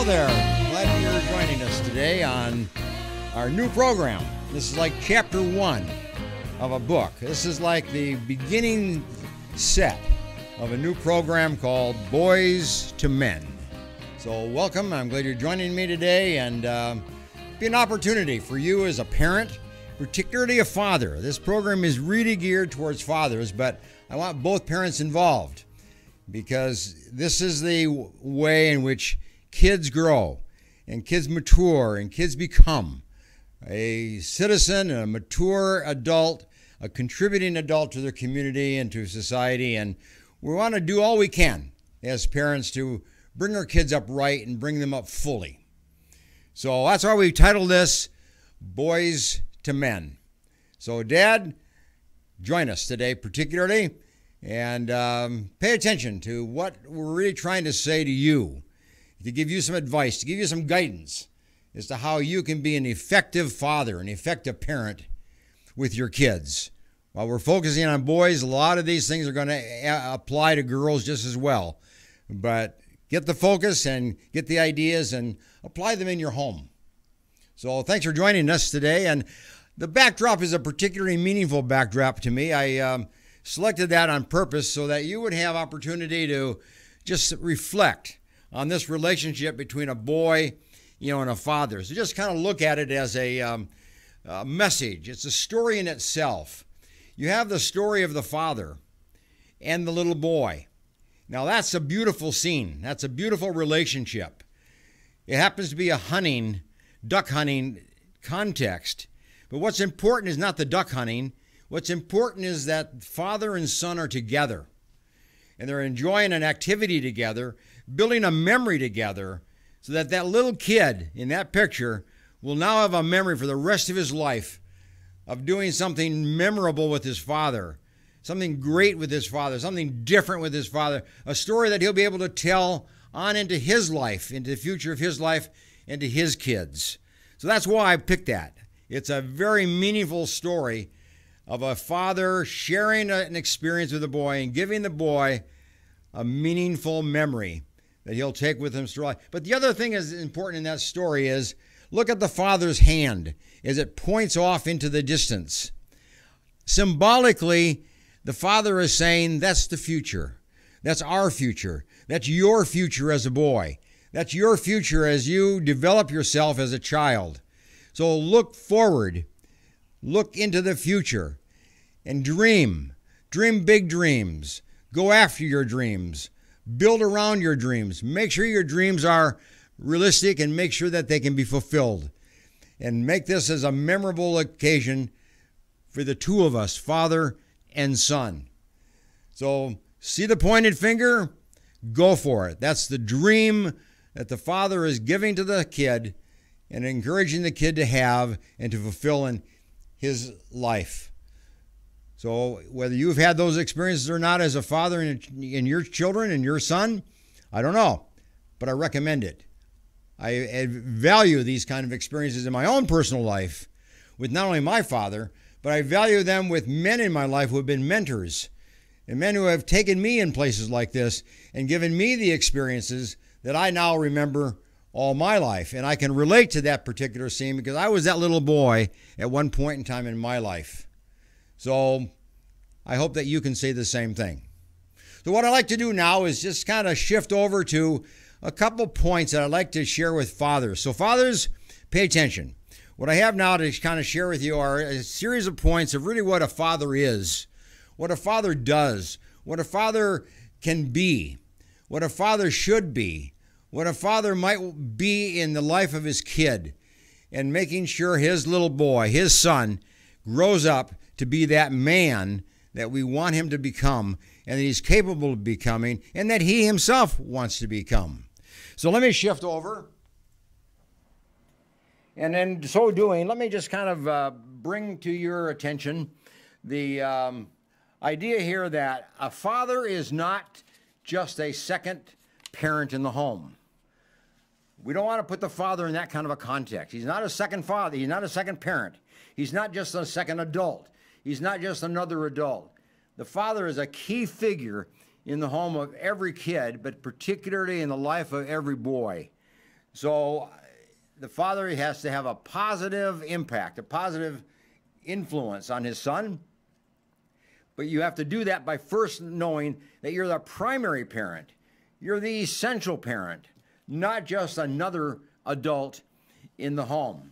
there. Glad you're joining us today on our new program. This is like chapter 1 of a book. This is like the beginning set of a new program called Boys to Men. So welcome. I'm glad you're joining me today, and be an opportunity for you as a parent, particularly a father. This program is really geared towards fathers, but I want both parents involved because this is the way in which kids grow and kids mature and kids become a citizen, a mature adult, a contributing adult to their community and to society. And we want to do all we can as parents to bring our kids up right and bring them up fully. So that's why we titled this Boys to Men. So Dad, join us today particularly and pay attention to what we're really trying to say to you, to give you some advice, to give you some guidance as to how you can be an effective father, an effective parent with your kids. While we're focusing on boys, a lot of these things are going to apply to girls just as well. But get the focus and get the ideas and apply them in your home. So thanks for joining us today. And the backdrop is a particularly meaningful backdrop to me. I selected that on purpose so that you would have opportunity to just reflect on this relationship between a boy, and a father. So just kind of look at it as a message. It's a story in itself. You have the story of the father and the little boy. Now that's a beautiful scene. That's a beautiful relationship. It happens to be a duck hunting context. But what's important is not the duck hunting. What's important is that father and son are together. And they're enjoying an activity together, building a memory together, so that that little kid in that picture will now have a memory for the rest of his life of doing something memorable with his father, something great with his father, something different with his father, a story that he'll be able to tell on into his life, into the future of his life, and to his kids. So that's why I picked that. It's a very meaningful story of a father sharing an experience with a boy and giving the boy a meaningful memory that he'll take with him through life. But the other thing is important in that story is look at the father's hand as it points off into the distance. Symbolically, the father is saying, that's the future. That's our future. That's your future as a boy. That's your future as you develop yourself as a child. So look forward. Look into the future and dream. Dream big dreams. Go after your dreams. Build around your dreams. Make sure your dreams are realistic and make sure that they can be fulfilled. And make this as a memorable occasion for the two of us, father and son. So see the pointed finger? Go for it. That's the dream that the father is giving to the kid and encouraging the kid to have and to fulfill in his life. So whether you've had those experiences or not as a father in your children and your son, I don't know, but I recommend it. I value these kind of experiences in my own personal life with not only my father, but I value them with men in my life who have been mentors and men who have taken me in places like this and given me the experiences that I now remember all my life. And I can relate to that particular scene because I was that little boy at one point in time in my life. So I hope that you can say the same thing. So what I'd like to do now is just kind of shift over to a couple points that I'd like to share with fathers. So fathers, pay attention. What I have now to kind of share with you are a series of points of really what a father is, what a father does, what a father can be, what a father should be, what a father might be in the life of his kid, and making sure his little boy, his son, grows up to be that man that we want him to become and that he's capable of becoming and that he himself wants to become. So let me shift over. And in so doing, let me just kind of bring to your attention the idea here that a father is not just a second parent in the home. We don't want to put the father in that kind of a context. He's not a second father. He's not a second parent. He's not just a second adult. He's not just another adult. The father is a key figure in the home of every kid, but particularly in the life of every boy. So the father has to have a positive impact, a positive influence on his son. But you have to do that by first knowing that you're the primary parent. You're the essential parent, not just another adult in the home.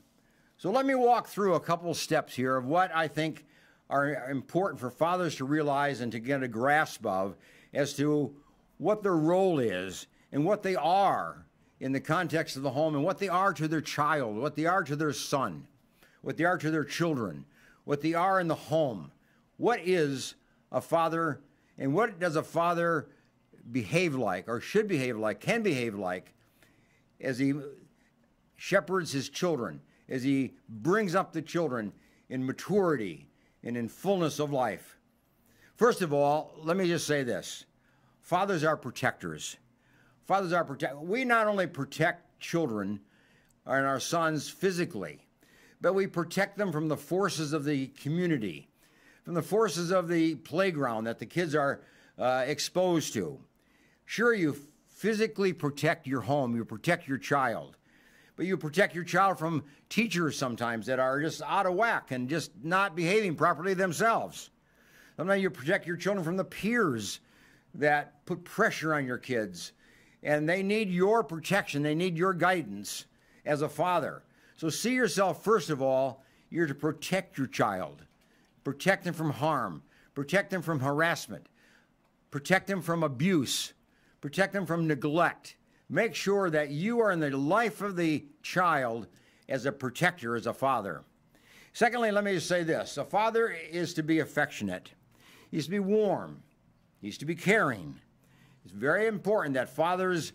So let me walk through a couple steps here of what I think are important for fathers to realize and to get a grasp of as to what their role is and what they are in the context of the home and what they are to their child, what they are to their son, what they are to their children, what they are in the home. What is a father, and what does a father behave like, or should behave like, can behave like, as he shepherds his children, as he brings up the children in maturity and in fullness of life? First of all, let me just say this. Fathers are protectors. Fathers are protectors. We not only protect children and our sons physically, but we protect them from the forces of the community, from the forces of the playground that the kids are exposed to. Sure, you physically protect your home, you protect your child, but you protect your child from teachers sometimes that are just out of whack and just not behaving properly themselves. Sometimes you protect your children from the peers that put pressure on your kids, and they need your protection, they need your guidance as a father. So see yourself, first of all, you're to protect your child. Protect them from harm. Protect them from harassment. Protect them from abuse. Protect them from neglect. Make sure that you are in the life of the child as a protector, as a father. Secondly, let me just say this. A father is to be affectionate. He's to be warm. He's to be caring. It's very important that fathers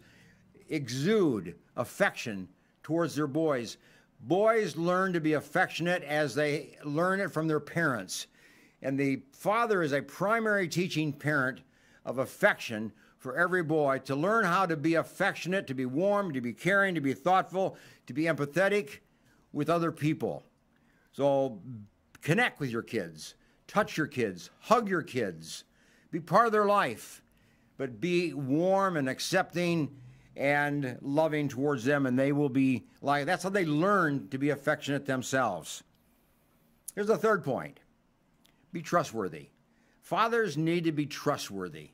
exude affection towards their boys. Boys learn to be affectionate as they learn it from their parents. And the father is a primary teaching parent of affection for every boy, to learn how to be affectionate, to be warm, to be caring, to be thoughtful, to be empathetic with other people. So connect with your kids, touch your kids, hug your kids, be part of their life, but be warm and accepting and loving towards them, and they will be like, that's how they learn to be affectionate themselves. Here's the third point. Be trustworthy. Fathers need to be trustworthy,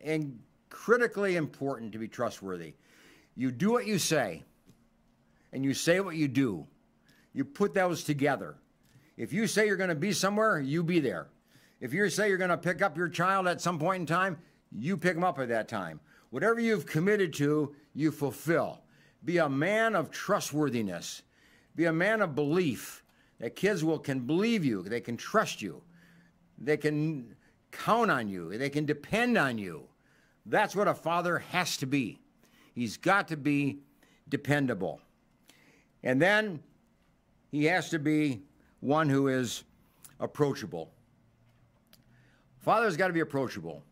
and critically important to be trustworthy. You do what you say, and you say what you do. You put those together. If you say you're going to be somewhere, you be there. If you say you're going to pick up your child at some point in time, you pick them up at that time. Whatever you've committed to, you fulfill. Be a man of trustworthiness. Be a man of belief, that kids can believe you, they can trust you, they can count on you, they can depend on you. That's what a father has to be. He's got to be dependable. And then he has to be one who is approachable. Father's got to be approachable.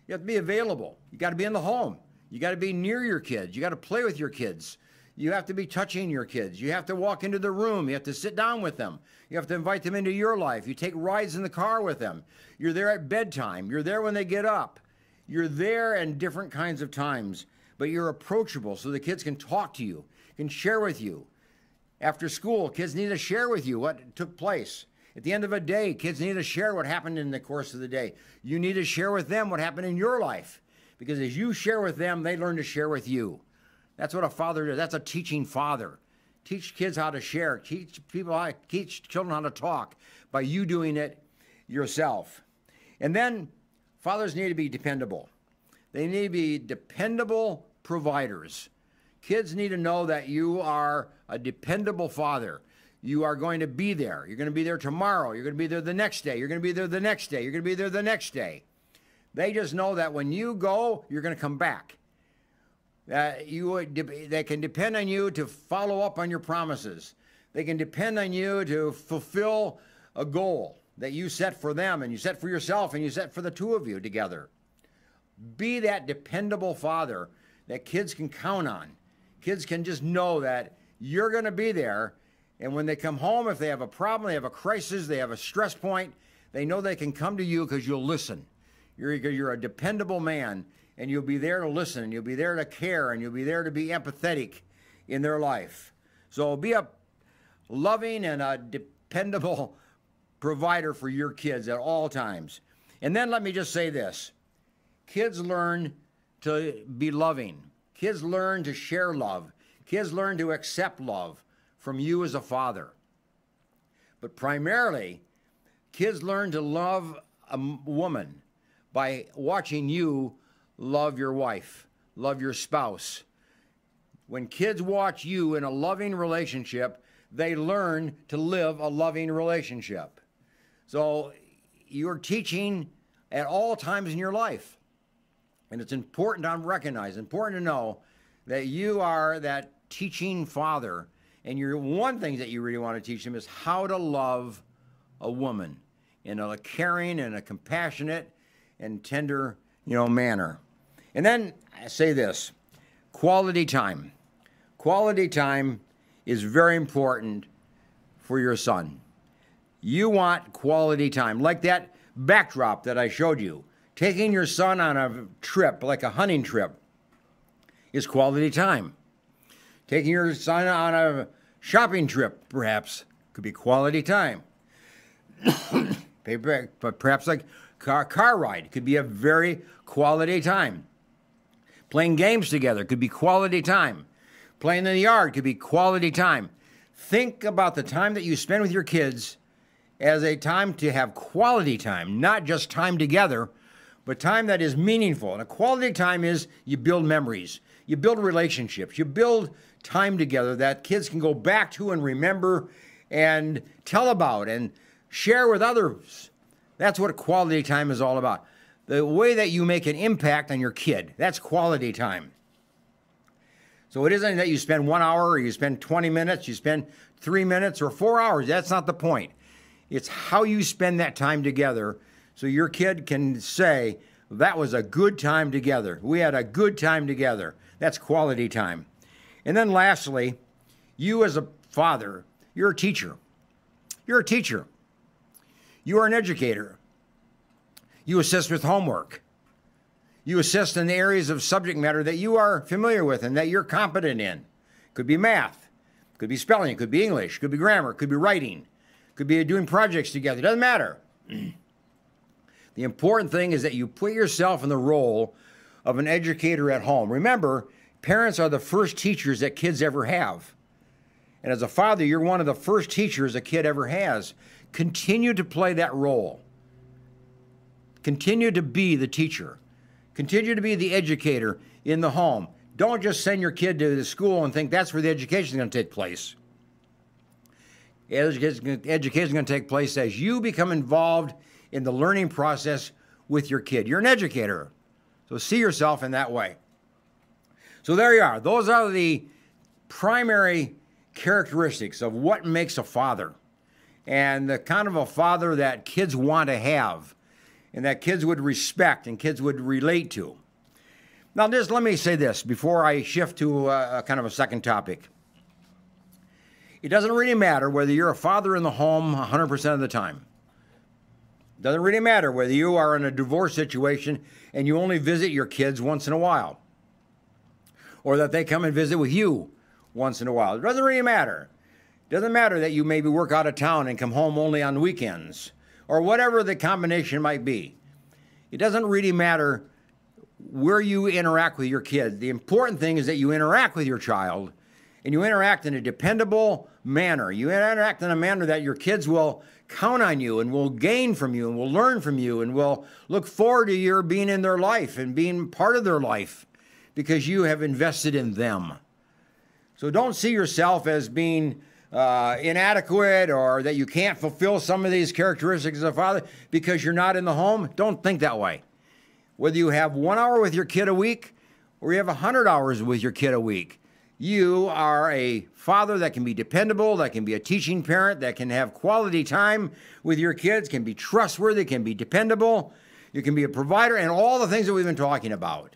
You have to be available. You got to be in the home. You got to be near your kids. You got to play with your kids. You have to be touching your kids. You have to walk into the room. You have to sit down with them. You have to invite them into your life. You take rides in the car with them. You're there at bedtime. You're there when they get up. You're there in different kinds of times, but you're approachable so the kids can talk to you, can share with you. After school, kids need to share with you what took place. At the end of a day, kids need to share what happened in the course of the day. You need to share with them what happened in your life, because as you share with them, they learn to share with you. That's what a father does. That's a teaching father. Teach kids how to share. Teach children how to talk by you doing it yourself. And then fathers need to be dependable. They need to be dependable providers. Kids need to know that you are a dependable father. You are going to be there. You're going to be there tomorrow. You're going to be there the next day. You're going to be there the next day. You're going to be there the next day. They just know that when you go, you're going to come back. They can depend on you to follow up on your promises. They can depend on you to fulfill a goal that you set for them, and you set for yourself, and you set for the two of you together. Be that dependable father that kids can count on. Kids can just know that you're going to be there, and when they come home, if they have a problem, they have a crisis, they have a stress point, they know they can come to you because you'll listen. You're a dependable man, and you'll be there to listen, and you'll be there to care, and you'll be there to be empathetic in their life. So be a loving and a dependable provider for your kids at all times. And then let me just say this. Kids learn to be loving. Kids learn to share love. Kids learn to accept love from you as a father. But primarily, kids learn to love a woman by watching you love your wife, love your spouse. When kids watch you in a loving relationship, they learn to live a loving relationship. So you're teaching at all times in your life. And it's important to recognize, important to know that you are that teaching father. And one thing that you really want to teach them is how to love a woman in a caring and a compassionate and tender, manner. And then I say this, quality time. Quality time is very important for your son. You want quality time, like that backdrop that I showed you. Taking your son on a trip, like a hunting trip, is quality time. Taking your son on a shopping trip, perhaps, could be quality time. But perhaps like car ride could be a very quality time. Playing games together could be quality time. Playing in the yard could be quality time. Think about the time that you spend with your kids as a time to have quality time, not just time together, but time that is meaningful. And a quality time is you build memories, you build relationships, you build time together that kids can go back to and remember and tell about and share with others. That's what quality time is all about. The way that you make an impact on your kid, that's quality time. So it isn't that you spend 1 hour or you spend 20 minutes, you spend 3 minutes or 4 hours. That's not the point. It's how you spend that time together so your kid can say, that was a good time together. We had a good time together. That's quality time. And then lastly, you as a father, you're a teacher. You're a teacher. You are an educator. You assist with homework. You assist in the areas of subject matter that you are familiar with and that you're competent in. Could be math, could be spelling, could be English, could be grammar, could be writing, could be doing projects together. It doesn't matter. The important thing is that you put yourself in the role of an educator at home. Remember, parents are the first teachers that kids ever have. And as a father, you're one of the first teachers a kid ever has. Continue to play that role. Continue to be the teacher. Continue to be the educator in the home. Don't just send your kid to the school and think that's where the education is going to take place. Education is going to take place as you become involved in the learning process with your kid. You're an educator, so see yourself in that way. So there you are. Those are the primary characteristics of what makes a father and the kind of a father that kids want to have and that kids would respect and kids would relate to. Now, just let me say this before I shift to a kind of a second topic. It doesn't really matter whether you're a father in the home 100% of the time. It doesn't really matter whether you are in a divorce situation and you only visit your kids once in a while, or that they come and visit with you once in a while. It doesn't really matter. It doesn't matter that you maybe work out of town and come home only on weekends, or whatever the combination might be. It doesn't really matter where you interact with your kid. The important thing is that you interact with your child, and you interact in a dependable manner. You interact in a manner that your kids will count on you and will gain from you and will learn from you and will look forward to your being in their life and being part of their life because you have invested in them. So don't see yourself as being inadequate or that you can't fulfill some of these characteristics as a father because you're not in the home. Don't think that way. Whether you have 1 hour with your kid a week or you have 100 hours with your kid a week, you are a father that can be dependable, that can be a teaching parent, that can have quality time with your kids, can be trustworthy, can be dependable. You can be a provider and all the things that we've been talking about.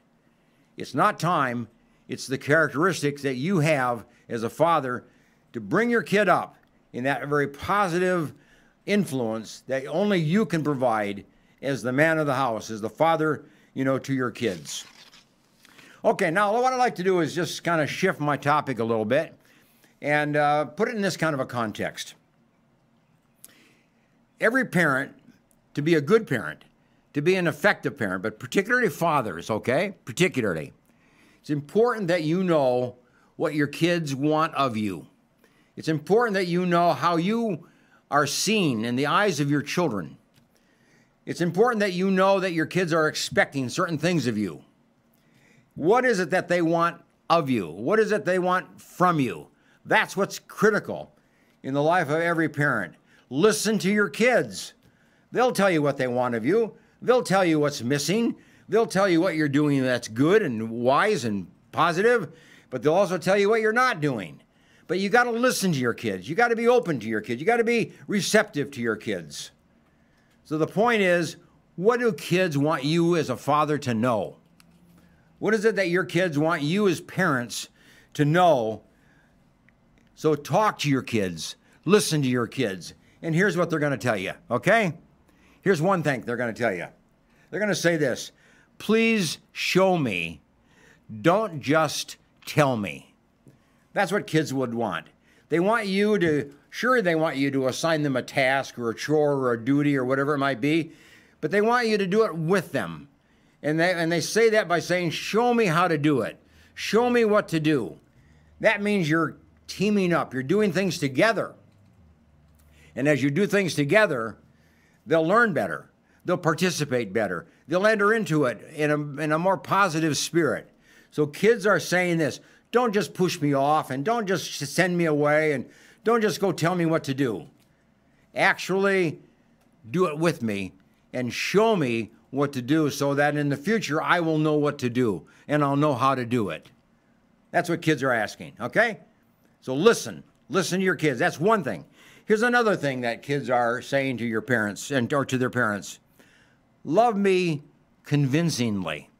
It's not time, it's the characteristics that you have as a father to bring your kid up in that very positive influence that only you can provide as the man of the house, as the father, to your kids. Okay, now what I'd like to do is just kind of shift my topic a little bit and put it in this kind of a context. Every parent, to be a good parent, to be an effective parent, but particularly fathers, okay? Particularly. It's important that you know what your kids want of you. It's important that you know how you are seen in the eyes of your children. It's important that you know that your kids are expecting certain things of you. What is it that they want of you? What is it they want from you? That's what's critical in the life of every parent. Listen to your kids. They'll tell you what they want of you. They'll tell you what's missing. They'll tell you what you're doing that's good and wise and positive, but they'll also tell you what you're not doing. But you got to listen to your kids. You got to be open to your kids. You got to be receptive to your kids. So the point is, what do kids want you as a father to know? What is it that your kids want you as parents to know? So talk to your kids, listen to your kids, and here's what they're going to tell you, okay? Here's one thing they're going to tell you. They're going to say this: please show me, don't just tell me. That's what kids would want. They want you to, sure, they want you to assign them a task or a chore or a duty or whatever it might be, but they want you to do it with them. And they say that by saying, show me how to do it. Show me what to do. That means you're teaming up. You're doing things together. And as you do things together, they'll learn better. They'll participate better. They'll enter into it in a more positive spirit. So kids are saying this: don't just push me off, and don't just send me away, and don't just go tell me what to do. Actually, do it with me and show me what to do so that in the future I will know what to do and I'll know how to do it. That's what kids are asking, okay? So listen to your kids. That's one thing. Here's another thing that kids are saying to your parents or to their parents: love me convincingly.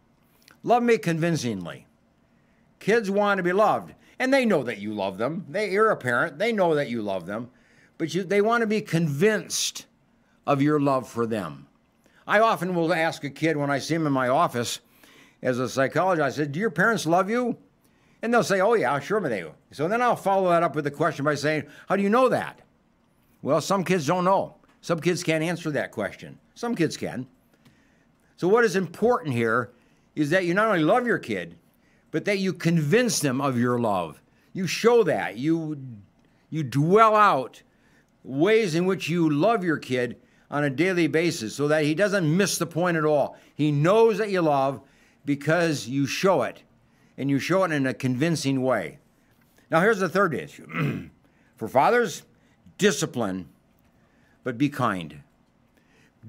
Love me convincingly. Kids want to be loved, and they know that you love them. You're a parent. They know that you love them, but they want to be convinced of your love for them. I often will ask a kid when I see him in my office as a psychologist, I said, do your parents love you? And they'll say, oh yeah, sure they do. So then I'll follow that up with a question by saying, how do you know that? Well, some kids don't know. Some kids can't answer that question. Some kids can. So what is important here is that you not only love your kid, but that you convince them of your love. You show that. You dwell out ways in which you love your kid on a daily basis so that he doesn't miss the point at all. He knows that you love because you show it, and you show it in a convincing way. Now here's the third issue. For fathers, discipline, but be kind.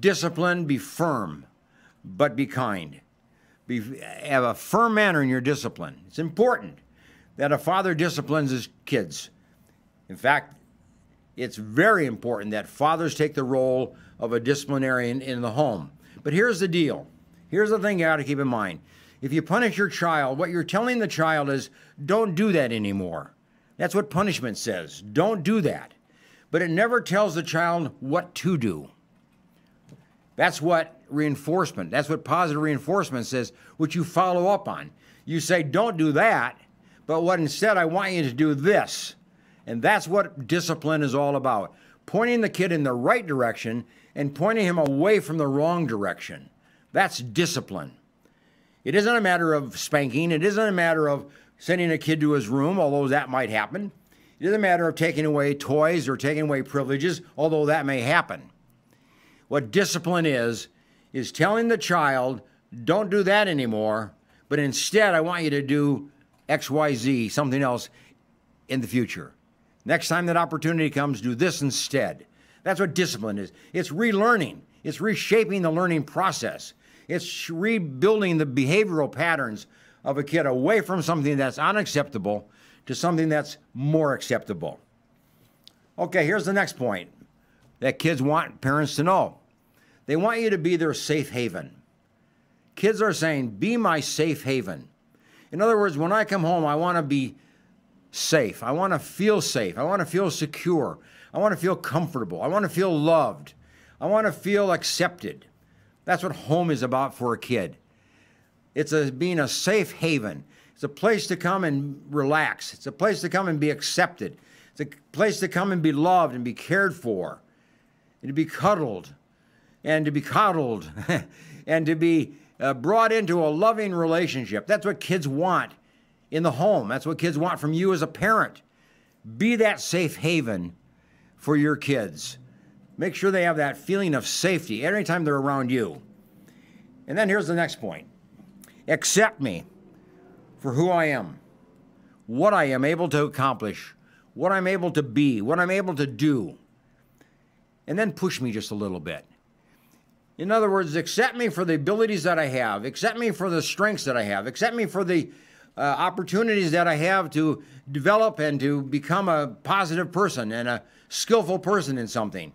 Discipline, be firm, but be kind. Have a firm manner in your discipline. It's important that a father disciplines his kids. In fact, it's very important that fathers take the role of a disciplinarian in the home. But here's the deal. Here's the thing you got to keep in mind. If you punish your child, what you're telling the child is, don't do that anymore. That's what punishment says. Don't do that. But it never tells the child what to do. That's what reinforcement, that's what positive reinforcement says, which you follow up on. You say, don't do that, but what instead I want you to do this. And that's what discipline is all about. Pointing the kid in the right direction and pointing him away from the wrong direction. That's discipline. It isn't a matter of spanking. It isn't a matter of sending a kid to his room, although that might happen. It isn't a matter of taking away toys or taking away privileges, although that may happen. What discipline is telling the child, don't do that anymore, but instead I want you to do X, Y, Z, something else in the future. Next time that opportunity comes, do this instead. That's what discipline is. It's relearning. It's reshaping the learning process. It's rebuilding the behavioral patterns of a kid away from something that's unacceptable to something that's more acceptable. Okay, here's the next point that kids want parents to know. They want you to be their safe haven. Kids are saying, be my safe haven. In other words, when I come home, I want to be safe. I want to feel safe. I want to feel secure. I want to feel comfortable. I want to feel loved. I want to feel accepted. That's what home is about for a kid. It's being a safe haven. It's a place to come and relax. It's a place to come and be accepted. It's a place to come and be loved and be cared for, and to be cuddled, and to be coddled, and to be brought into a loving relationship. That's what kids want in the home. That's what kids want from you as a parent. Be that safe haven for your kids. Make sure they have that feeling of safety every time they're around you. And then here's the next point. Accept me for who I am, what I am able to accomplish, what I'm able to be, what I'm able to do. And then push me just a little bit. In other words, accept me for the abilities that I have. Accept me for the strengths that I have. Accept me for the opportunities that I have to develop and to become a positive person and a skillful person in something.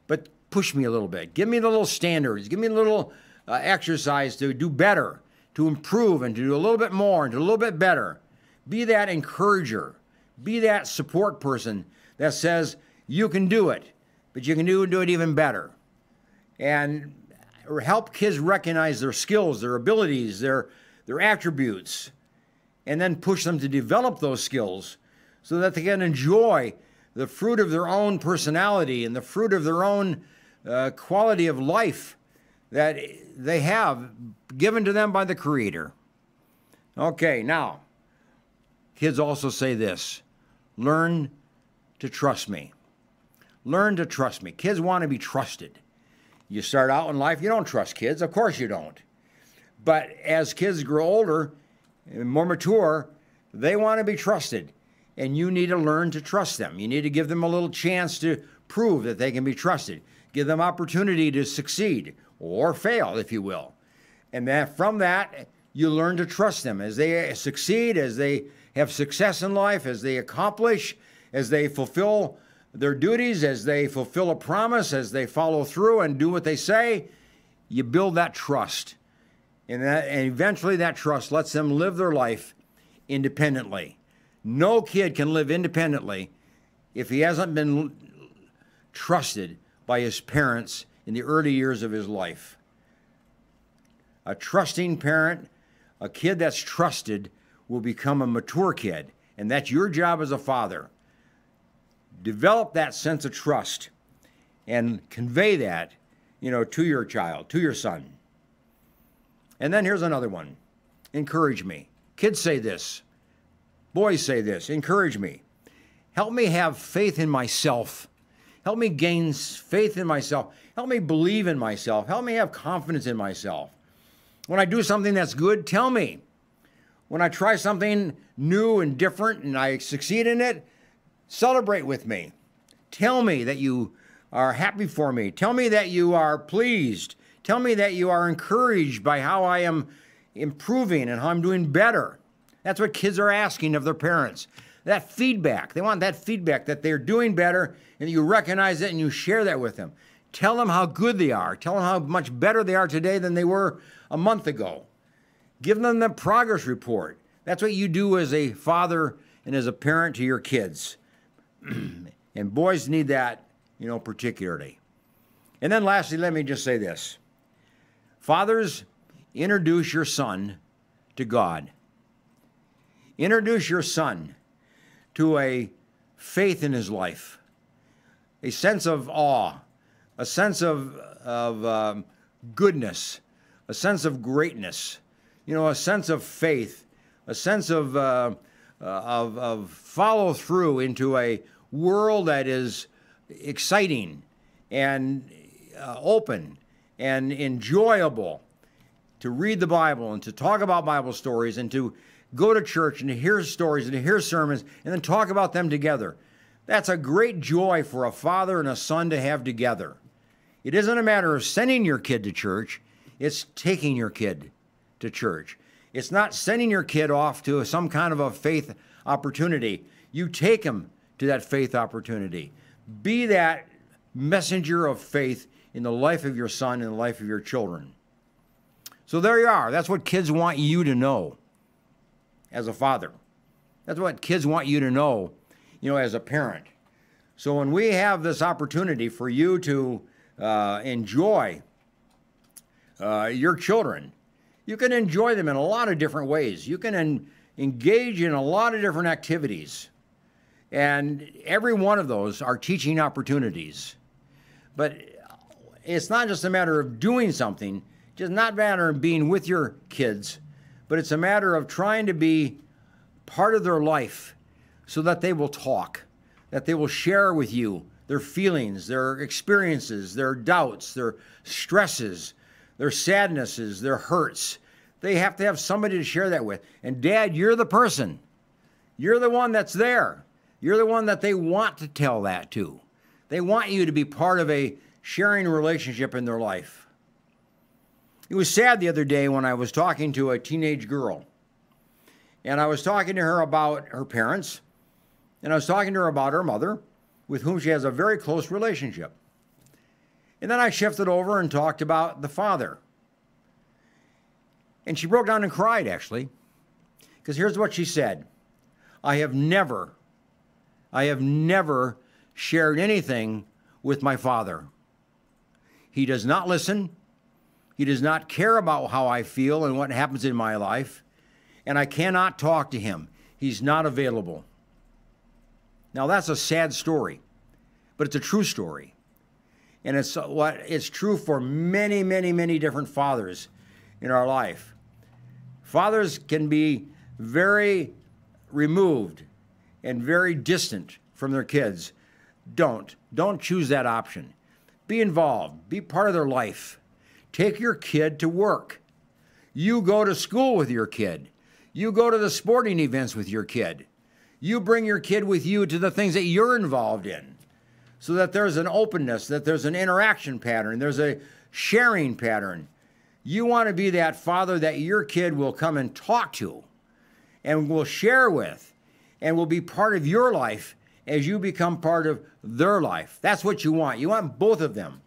But push me a little bit. Give me the little standards. Give me a little exercise to do better, to improve, and to do a little bit more and do a little bit better. Be that encourager. Be that support person that says, you can do it, but you can do it even better. And help kids recognize their skills, their abilities, their attributes, and then push them to develop those skills so that they can enjoy the fruit of their own personality and the fruit of their own quality of life that they have given to them by the Creator. Okay, now, kids also say this: learn to trust me. Learn to trust me. Kids want to be trusted. You start out in life, you don't trust kids. Of course you don't. But as kids grow older and more mature, they want to be trusted. And you need to learn to trust them. You need to give them a little chance to prove that they can be trusted. Give them opportunity to succeed or fail, if you will. And then from that, you learn to trust them as they succeed, as they have success in life, as they accomplish, as they fulfill their duties, as they fulfill a promise, as they follow through and do what they say. You build that trust. And eventually that trust lets them live their life independently. No kid can live independently if he hasn't been trusted by his parents in the early years of his life. A trusting parent, a kid that's trusted, will become a mature kid. And that's your job as a father. Develop that sense of trust and convey that, to your child, to your son. And then here's another one. Encourage me. Kids say this. Boys say this. Encourage me. Help me have faith in myself. Help me gain faith in myself. Help me believe in myself. Help me have confidence in myself. When I do something that's good, tell me. When I try something new and different and I succeed in it, celebrate with me. Tell me that you are happy for me. Tell me that you are pleased. Tell me that you are encouraged by how I am improving and how I'm doing better. That's what kids are asking of their parents. That feedback. They want that feedback that they're doing better and you recognize it and you share that with them. Tell them how good they are. Tell them how much better they are today than they were a month ago. Give them the progress report. That's what you do as a father and as a parent to your kids. And boys need that, particularly. And then lastly, let me just say this. Fathers, introduce your son to God. Introduce your son to a faith in his life, a sense of awe, a sense of goodness, a sense of greatness, a sense of faith, a sense of follow through into a world that is exciting and open and enjoyable, to read the Bible and to talk about Bible stories and to go to church and to hear stories and to hear sermons and then talk about them together. That's a great joy for a father and a son to have together. It isn't a matter of sending your kid to church. It's taking your kid to church. It's not sending your kid off to some kind of a faith opportunity. You take him to that faith opportunity. Be that messenger of faith in the life of your son and the life of your children. So there you are. That's what kids want you to know as a father. That's what kids want you to know, as a parent. So when we have this opportunity for you to enjoy your children You can enjoy them in a lot of different ways. You can engage in a lot of different activities. And every one of those are teaching opportunities. But it's not just a matter of doing something, just not a matter of being with your kids, but it's a matter of trying to be part of their life so that they will talk, that they will share with you their feelings, their experiences, their doubts, their stresses, their sadnesses, their hurts. They have to have somebody to share that with. And Dad, you're the person. You're the one that's there. You're the one that they want to tell that to. They want you to be part of a sharing relationship in their life. It was sad the other day when I was talking to a teenage girl. And I was talking to her about her parents. And I was talking to her about her mother, with whom she has a very close relationship. And then I shifted over and talked about the father. And she broke down and cried, actually. Because here's what she said. I have never shared anything with my father. He does not listen. He does not care about how I feel and what happens in my life. And I cannot talk to him. He's not available. Now, that's a sad story, but it's a true story. And it's true for many, many, many different fathers in our life. Fathers can be very removed and very distant from their kids. Don't choose that option. Be involved. Be part of their life. Take your kid to work. You go to school with your kid. You go to the sporting events with your kid. You bring your kid with you to the things that you're involved in so that there's an openness, that there's an interaction pattern, there's a sharing pattern. You want to be that father that your kid will come and talk to and will share with and will be part of your life as you become part of their life. That's what you want. You want both of them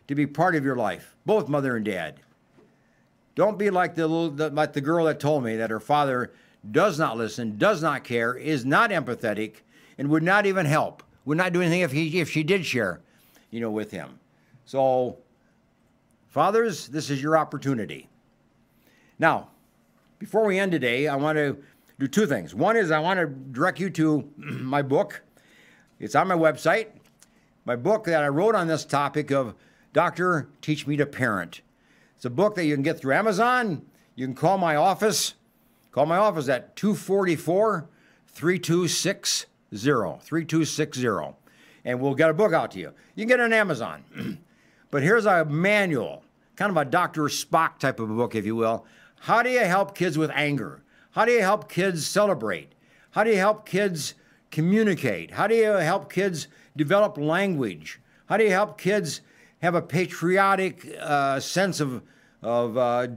to be part of your life, both mother and dad. Don't be like the girl that told me that her father does not listen, does not care, is not empathetic, and would not even help, would not do anything if she did share, with him. So, fathers, this is your opportunity. Now, before we end today, I want to do two things. One is I want to direct you to my book. It's on my website. My book that I wrote on this topic of Doctor, Teach Me to Parent. It's a book that you can get through Amazon. You can call my office. Call my office at 244-3260, and we'll get a book out to you. You can get it on Amazon. But here's a manual, kind of a Dr. Spock type of a book, if you will. How do you help kids with anger? How do you help kids celebrate? How do you help kids communicate? How do you help kids develop language? How do you help kids have a patriotic sense of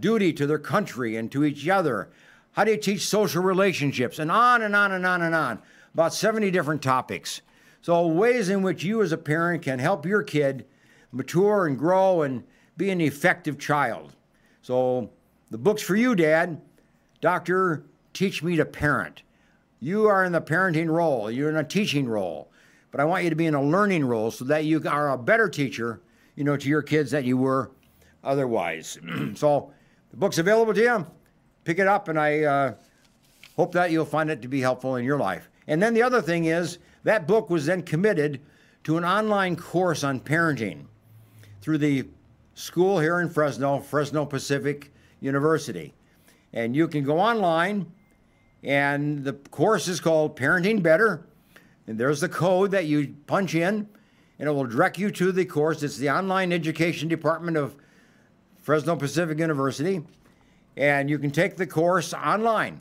duty to their country and to each other? How do you teach social relationships? And on and on and on and on. About 70 different topics. So ways in which you as a parent can help your kid mature and grow and be an effective child. So the book's for you, Dad. Doctor, Teach Me to Parent. You are in the parenting role. You're in a teaching role. But I want you to be in a learning role so that you are a better teacher, to your kids than you were otherwise. So the book's available to you. Pick it up, and I hope that you'll find it to be helpful in your life. And then the other thing is, that book was then committed to an online course on parenting through the school here in Fresno, Fresno Pacific University. And you can go online, and the course is called Parenting Better. And there's the code that you punch in, and it will direct you to the course. It's the online education department of Fresno Pacific University. And you can take the course online.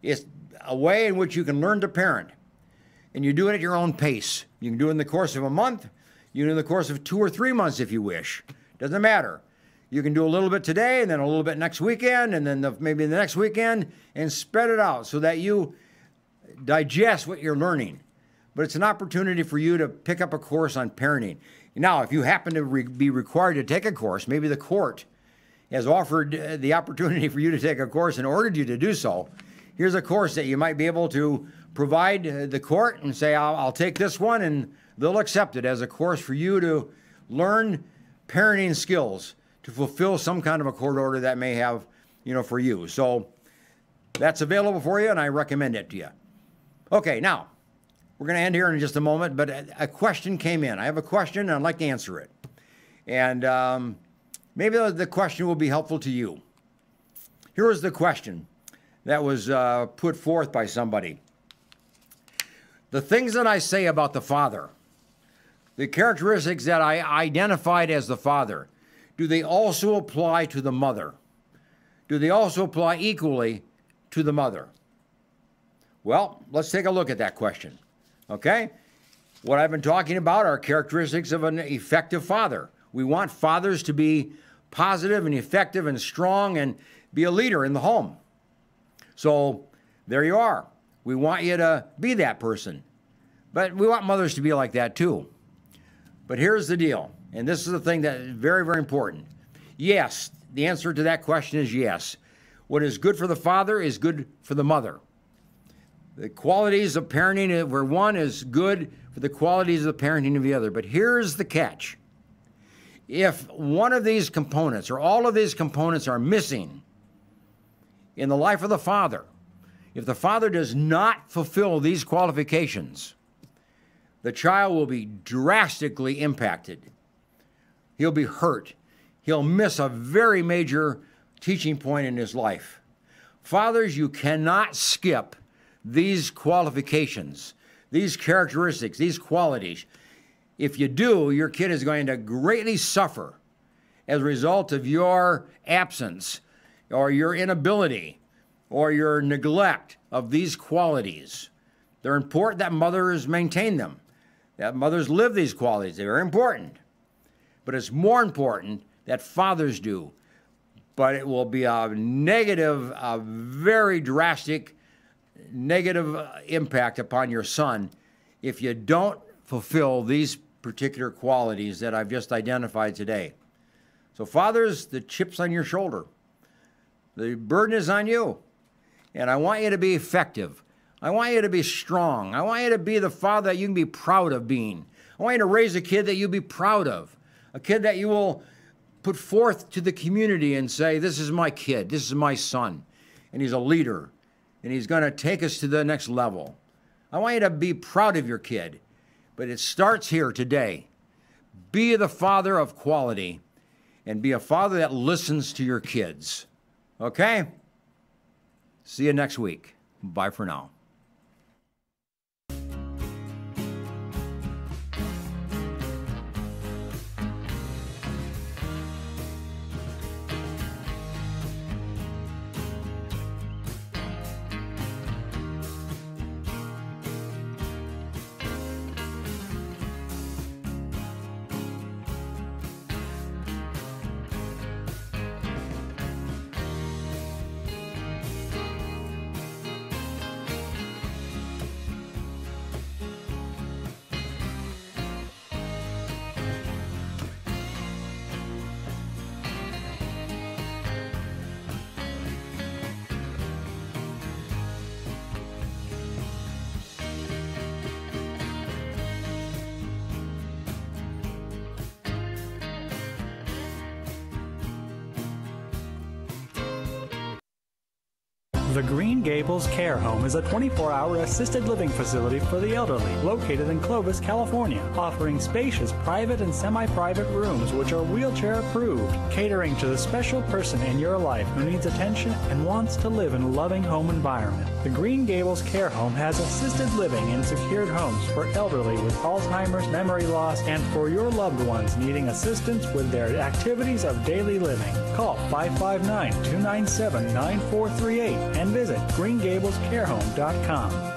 It's a way in which you can learn to parent. And you do it at your own pace. You can do it in the course of a month. You can do it in the course of 2 or 3 months if you wish. Doesn't matter. You can do a little bit today, and then a little bit next weekend, and then maybe the next weekend, and spread it out so that you digest what you're learning. But it's an opportunity for you to pick up a course on parenting. Now, if you happen to be required to take a course, maybe the court has offered the opportunity for you to take a course and ordered you to do so. Here's a course that you might be able to provide the court and say, I'll take this one, and they'll accept it as a course for you to learn parenting skills, to fulfill some kind of a court order that may have, for you. So that's available for you, and I recommend it to you. Okay, now, we're going to end here in just a moment, but a question came in. I have a question, and I'd like to answer it. And maybe the question will be helpful to you. Here is the question that was put forth by somebody. The things that I say about the Father, the characteristics that I identified as the Father, do they also apply to the Mother? Do they also apply equally to the Mother? Well, let's take a look at that question. Okay? What I've been talking about are characteristics of an effective father. We want fathers to be positive and effective and strong and be a leader in the home. So there you are. We want you to be that person. But we want mothers to be like that too. But here's the deal, and this is the thing that is very, very important. Yes, the answer to that question is yes. What is good for the father is good for the mother. The qualities of parenting where one is good for the qualities of the parenting of the other. But here's the catch. If one of these components or all of these components are missing in the life of the father, if the father does not fulfill these qualifications, the child will be drastically impacted. He'll be hurt. He'll miss a very major teaching point in his life. Fathers, you cannot skip these qualifications, these characteristics, these qualities. If you do, your kid is going to greatly suffer as a result of your absence or your inability or your neglect of these qualities. They're important that mothers maintain them, that mothers live these qualities. They're very important. But it's more important that fathers do. But it will be a negative, a very drastic negative impact upon your son if you don't fulfill these particular qualities that I've just identified today. So fathers, the chip's on your shoulder. The burden is on you. And I want you to be effective. I want you to be strong. I want you to be the father that you can be proud of being. I want you to raise a kid that you'll be proud of. A kid that you will put forth to the community and say, this is my kid, this is my son. And he's a leader. And he's going to take us to the next level. I want you to be proud of your kid. But it starts here today. Be the father of quality and be a father that listens to your kids. Okay? See you next week. Bye for now. The Green Gables Care Home is a 24-hour assisted living facility for the elderly located in Clovis, California, offering spacious private and semi-private rooms which are wheelchair approved, catering to the special person in your life who needs attention and wants to live in a loving home environment. The Green Gables Care Home has assisted living in secured homes for elderly with Alzheimer's, memory loss, and for your loved ones needing assistance with their activities of daily living. Call 559-297-9438 and visit greengablescarehome.com.